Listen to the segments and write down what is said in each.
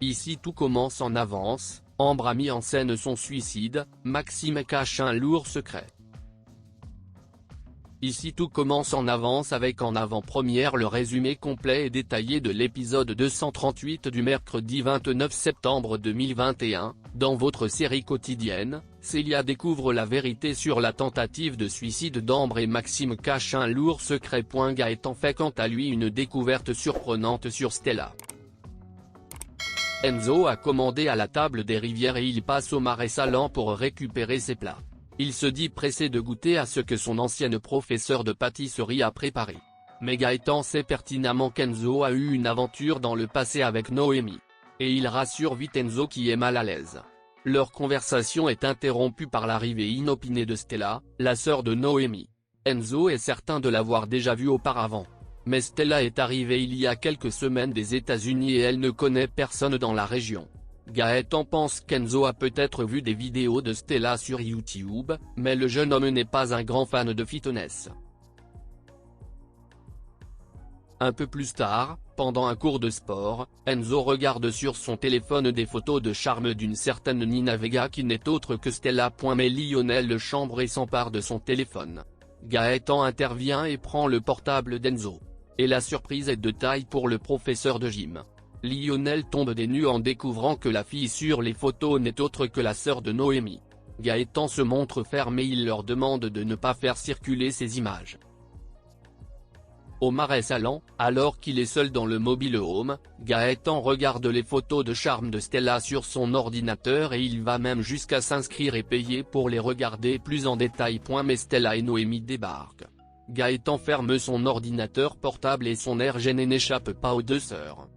Ici tout commence en avance, Ambre a mis en scène son suicide, Maxime cache un lourd secret. Ici tout commence en avance avec en avant-première le résumé complet et détaillé de l'épisode 238 du mercredi 29 septembre 2021, dans votre série quotidienne, Célia découvre la vérité sur la tentative de suicide d'Ambre et Maxime cache un lourd secret. Gaëtan fait quant à lui une découverte surprenante sur Stella. Enzo a commandé à la table des Rivières et il passe au Marais Salants pour récupérer ses plats. Il se dit pressé de goûter à ce que son ancienne professeure de pâtisserie a préparé. Mais Gaëtan sait pertinemment qu'Enzo a eu une aventure dans le passé avec Noémie. Et il rassure vite Enzo qui est mal à l'aise. Leur conversation est interrompue par l'arrivée inopinée de Stella, la sœur de Noémie. Enzo est certain de l'avoir déjà vue auparavant. Mais Stella est arrivée il y a quelques semaines des États-Unis et elle ne connaît personne dans la région. Gaëtan pense qu'Enzo a peut-être vu des vidéos de Stella sur YouTube, mais le jeune homme n'est pas un grand fan de fitness. Un peu plus tard, pendant un cours de sport, Enzo regarde sur son téléphone des photos de charme d'une certaine Nina Vega qui n'est autre que Stella. Mais Lionel le chambre et s'empare de son téléphone. Gaëtan intervient et prend le portable d'Enzo. Et la surprise est de taille pour le professeur de gym. Lionel tombe des nues en découvrant que la fille sur les photos n'est autre que la sœur de Noémie. Gaëtan se montre ferme et il leur demande de ne pas faire circuler ces images. Au Marais Salants, alors qu'il est seul dans le mobile home, Gaëtan regarde les photos de charme de Stella sur son ordinateur et il va même jusqu'à s'inscrire et payer pour les regarder plus en détail. Mais Stella et Noémie débarquent. Gaëtan ferme son ordinateur portable et son air gêné n'échappe pas aux deux sœurs.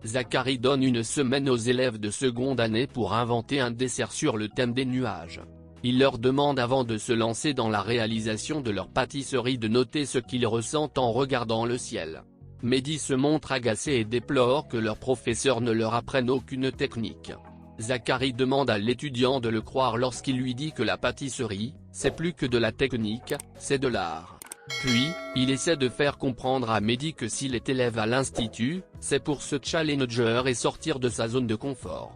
Zachary donne une semaine aux élèves de seconde année pour inventer un dessert sur le thème des nuages. Il leur demande avant de se lancer dans la réalisation de leur pâtisserie de noter ce qu'ils ressentent en regardant le ciel. Mehdi se montre agacé et déplore que leur professeur ne leur apprenne aucune technique. Zachary demande à l'étudiant de le croire lorsqu'il lui dit que la pâtisserie, c'est plus que de la technique, c'est de l'art. Puis, il essaie de faire comprendre à Mehdi que s'il est élève à l'institut, c'est pour se challenger et sortir de sa zone de confort.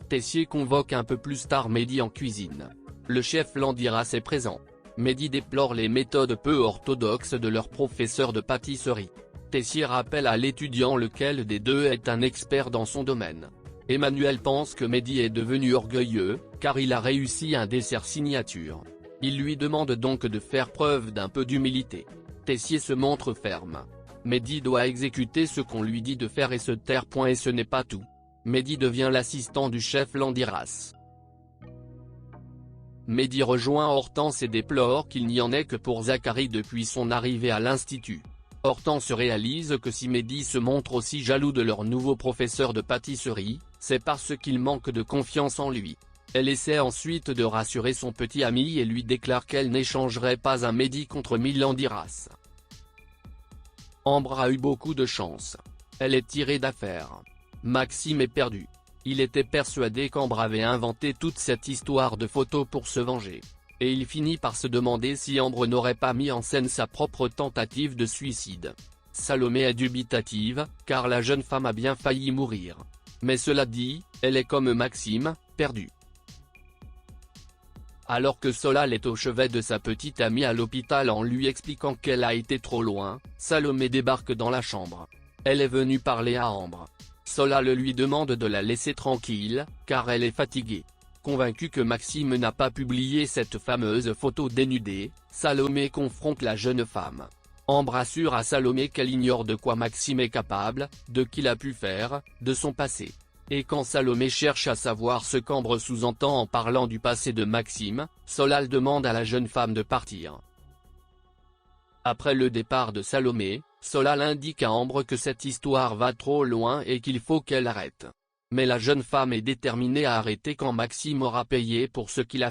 Tessier convoque un peu plus tard Mehdi en cuisine. Le chef Landiras est présent. Mehdi déplore les méthodes peu orthodoxes de leur professeur de pâtisserie. Tessier rappelle à l'étudiant lequel des deux est un expert dans son domaine. Emmanuel pense que Mehdi est devenu orgueilleux, car il a réussi un dessert signature. Il lui demande donc de faire preuve d'un peu d'humilité. Tessier se montre ferme. Mehdi doit exécuter ce qu'on lui dit de faire et se taire. Et ce n'est pas tout. Mehdi devient l'assistant du chef Landiras. Mehdi rejoint Hortense et déplore qu'il n'y en ait que pour Zachary depuis son arrivée à l'institut. Hortense réalise que si Mehdi se montre aussi jaloux de leur nouveau professeur de pâtisserie, c'est parce qu'il manque de confiance en lui. Elle essaie ensuite de rassurer son petit ami et lui déclare qu'elle n'échangerait pas un Mehdi contre 1000 Landiras. Ambre a eu beaucoup de chance. Elle est tirée d'affaire. Maxime est perdu. Il était persuadé qu'Ambre avait inventé toute cette histoire de photos pour se venger. Et il finit par se demander si Ambre n'aurait pas mis en scène sa propre tentative de suicide. Salomé est dubitative, car la jeune femme a bien failli mourir. Mais cela dit, elle est comme Maxime, perdue. Alors que Solal est au chevet de sa petite amie à l'hôpital en lui expliquant qu'elle a été trop loin, Salomé débarque dans la chambre. Elle est venue parler à Ambre. Solal lui demande de la laisser tranquille, car elle est fatiguée. Convaincue que Maxime n'a pas publié cette fameuse photo dénudée, Salomé confronte la jeune femme. Ambre assure à Salomé qu'elle ignore de quoi Maxime est capable, de qu'il a pu faire, de son passé. Et quand Salomé cherche à savoir ce qu'Ambre sous-entend en parlant du passé de Maxime, Solal demande à la jeune femme de partir. Après le départ de Salomé, Solal indique à Ambre que cette histoire va trop loin et qu'il faut qu'elle arrête. Mais la jeune femme est déterminée à arrêter quand Maxime aura payé pour ce qu'il a